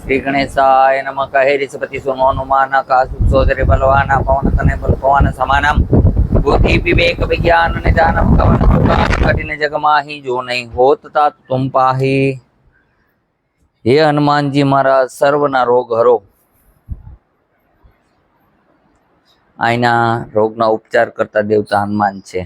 श्री गणेशाय नमः। कैरिसपति सुनो हनुमान कासुसोदरे बलवाना पवन तनय बल पवन समानम बुद्धि विवेक विज्ञान निदानम कवन कठिन जग माही जो नहीं होत ता तुम पाही। हे हनुमान जी महाराज सर्वना रोग हरो। आईना रोगना उपचार करता देवता हनुमान छे।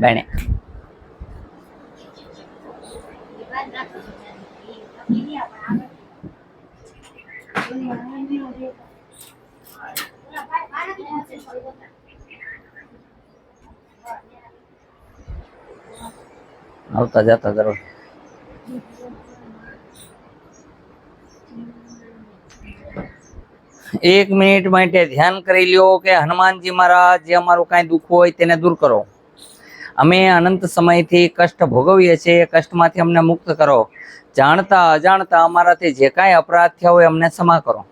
બેને આવતા જતા કરો। एक मिनिट માટે ધ્યાન કરી લ્યો કે હનુમાનજી મહારાજ જે અમારું કાંઈ દુઃખ હોય તેને દૂર કરો। અમે અનંત સમયથી કષ્ટ ભોગવીએ છીએ, કષ્ટમાંથી અમને મુક્ત કરો। જાણતા અજાણતા અમારાથી જે કાંઈ અપરાધ થયા હોય અમને ક્ષમા કરો।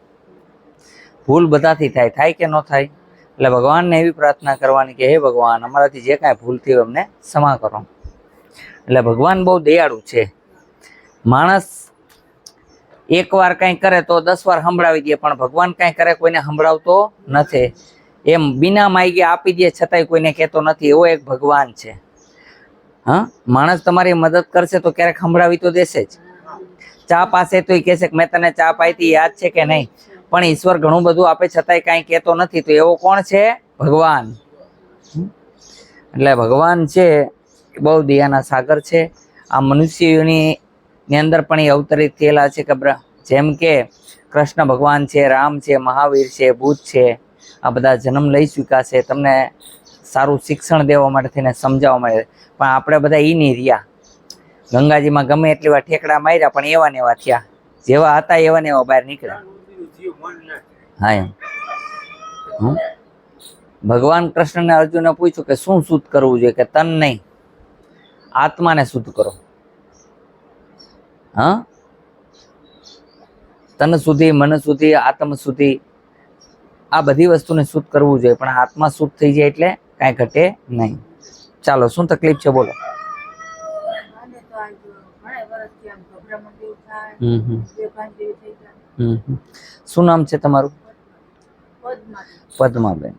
ભૂલ બધાથી થાય, થાય કે ન થાય? એટલે ભગવાનને એવી પ્રાર્થના કરવાની કે હે ભગવાન અમારાથી જે કાંઈ ભૂલ થઈ હોય અમને ક્ષમા કરો। એટલે ભગવાન બહુ દયાળુ છે। માણસ एक वार कई करे तो 10 वार संभळावी दे, पण भगवान कई करे कोईने संभळावतो नथी। एम बिना मांगे आपी दे छतांय कोईने कहेतो नथी, एवो एक भगवान छे। हाँ, माणस तमारी मदद करशे तो क्यारेक संभळावी तो देशे ज। चा पासे तो कहेशे के मैं तने चा पाईती याद छे के नहीं, पण ईश्वर घणुं बधुं आपे छतांय कांई कहेतो नथी, तो एवो कोण छे? भगवान। એટલે ભગવાન છે બહુ દયાના સાગર છે। આ મનુષ્યની अंदर पण अवतरित थयेला छे के जेम के कृष्ण भगवान छे, राम छे, महावीर छे, बुद्ध छे, आ बधा जन्म लई चूक्या छे तमने सारू शिक्षण देवा माटे थईने समजाववा माटे। पण आपणे बधा ई नहीं रह्या। गंगाजीमां गमे एटली वार ठेकड़ा मार्या पण एवा ने एवा थया, जेवा हता एवा ने एवा बहार निकळ्या। हाँ एम भगवान कृष्ण ने अर्जुने पूछ्युं के शुं शुद्ध करवुं जोईए? के तन नहीं, आत्मा ने शुद्ध करो। हाँ, तन शुद्धि, मन शुद्धि, आत्म शुद्धि, आ बधी वस्तु ने शुद्ध करवू जोईए, पण आत्मा शुद्ध थई जाय एटले कांई घटे नहीं। चालो शुं तकलीफ छे बोलो? शुं नाम छे तमारुं? पद्माबेन।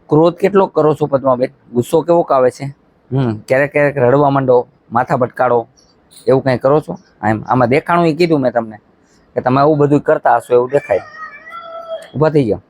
क्रोध केटलो करो छो पद्माबेन? गुस्सो केवो आवे छे? क्यारेक क्यारेक रडवा मांडो, माथा भटकाड़ो, એવું કંઈ કરો છો? આમાં દેખાણું એ કીધું મેં તમને કે તમે આવું બધું કરતા હશો એવું દેખાય। ઊભા થઈ જાઓ।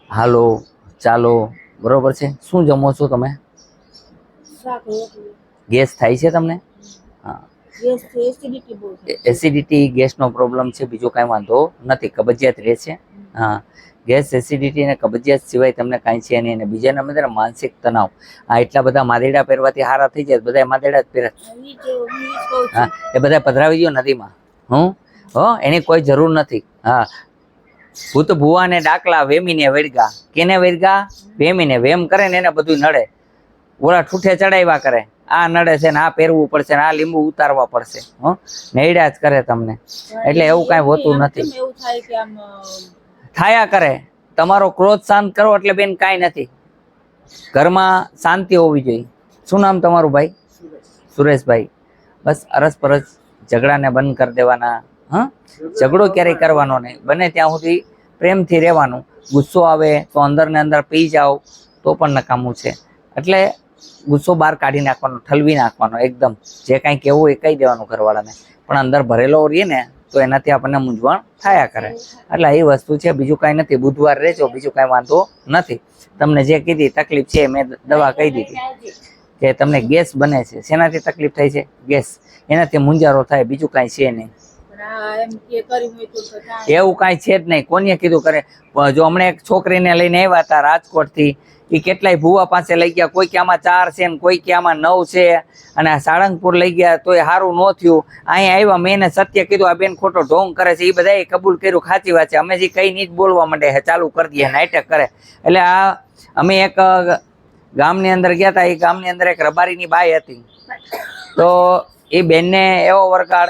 હાલો ચાલો બરોબર છે. શું જમો છો તમે? ગેસ થાય છે તમને? હા, એસિડિટી ગેસનો પ્રોબ્લેમ છે, બીજો કાંઈ વાંધો નથી. કબજિયાત રહે છે. હા, ગેસ એસિડિટી અને કબજિયાત સિવાય તમને કાંઈ છે નહીં. અને બીજા નંબર માનસિક તણાવ. આ એટલા બધા માદેડા પહેરવાથી હારા થઈ જાય, બધા માદેડા જ પહેરે. હા, એ બધા પધરાવી દો નદીમાં. એની કોઈ જરૂર નથી. હા, ભૂત ભુવા ને ડાકલા વેમીને વેડગા. કેને વેડગા? વેમીને. વેમ કરે ને એને બધું નડે. ઓલા ઠૂઠે ચડાવ્યા કરે, આ નડે છે ને આ પહેરવું પડશે ને આ લીંબુ ઉતારવા પડશે. નેડા જ કરે તમને. એટલે એવું કાંઈ હોતું નથી. થાયા કરે. તમારો ક્રોધ શાંત કરો એટલે બેન કાંઈ નથી. ઘરમાં શાંતિ હોવી જોઈએ. શું નામ તમારું ભાઈ? સુરેશભાઈ. બસ અરસપરસ ઝઘડાને બંધ કરી દેવાના. ઝઘડો ક્યારેય કરવાનો નહીં. બને ત્યાં સુધી પ્રેમથી રહેવાનું. ગુસ્સો આવે તો અંદર ને અંદર પી જાઓ તો પણ નકામું છે. એટલે ગુસ્સો બહાર કાઢી નાખવાનો, ઠલવી નાખવાનો એકદમ. જે કાંઈ કહેવું એ કહી દેવાનું ઘરવાળાને. પણ અંદર ભરેલો રહીએ ને તો એનાથી આપણને મૂંઝવણ થયા કરે. એટલે એ વસ્તુ છે, બીજું કાંઈ નથી. બુધવાર રહેજો, બીજું કાંઈ વાંધો નથી. તમને જે કીધી તકલીફ છે મેં દવા કહી દીધી કે તમને ગેસ બને છે. શેનાથી તકલીફ થાય છે? ગેસ. એનાથી મૂંઝારો થાય, બીજું કાંઈ છે નહીં. એવું કાંઈ છે જ નહીં. કોને કીધું કરે? જો હમણાં એક છોકરીને લઈને આવ્યા હતા રાજકોટથી, એ કેટલાય ભુવા પાસે લઈ ગયા. કોઈ કે આમાં 4 છે ને કોઈ કે આમાં 9 છે. અને આ સાળંગપુર લઈ ગયા તો એ સારું ન થયું. અહીંયા આવ્યા, મેં એને સત્ય કીધું આ બેન ખોટો ઢોંગ કરે છે. એ બધાએ કબૂલ કર્યું, સાચી વાત છે. અમે જે કઈ નહીં જ બોલવા માંડે ચાલુ કરી દઈએ, નાટક કરે. એટલે આ અમે એક ગામની અંદર ગયા હતા. એ ગામની અંદર એક રબારીની બાઈ હતી. તો એ બેનને એવો વરગાડ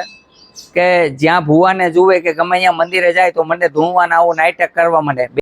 કે જ્યાં ભુવાને જુએ કે ગમે અહીંયા મંદિરે જાય તો મને ધૂણવાના આવું નાટક કરવા માંડે.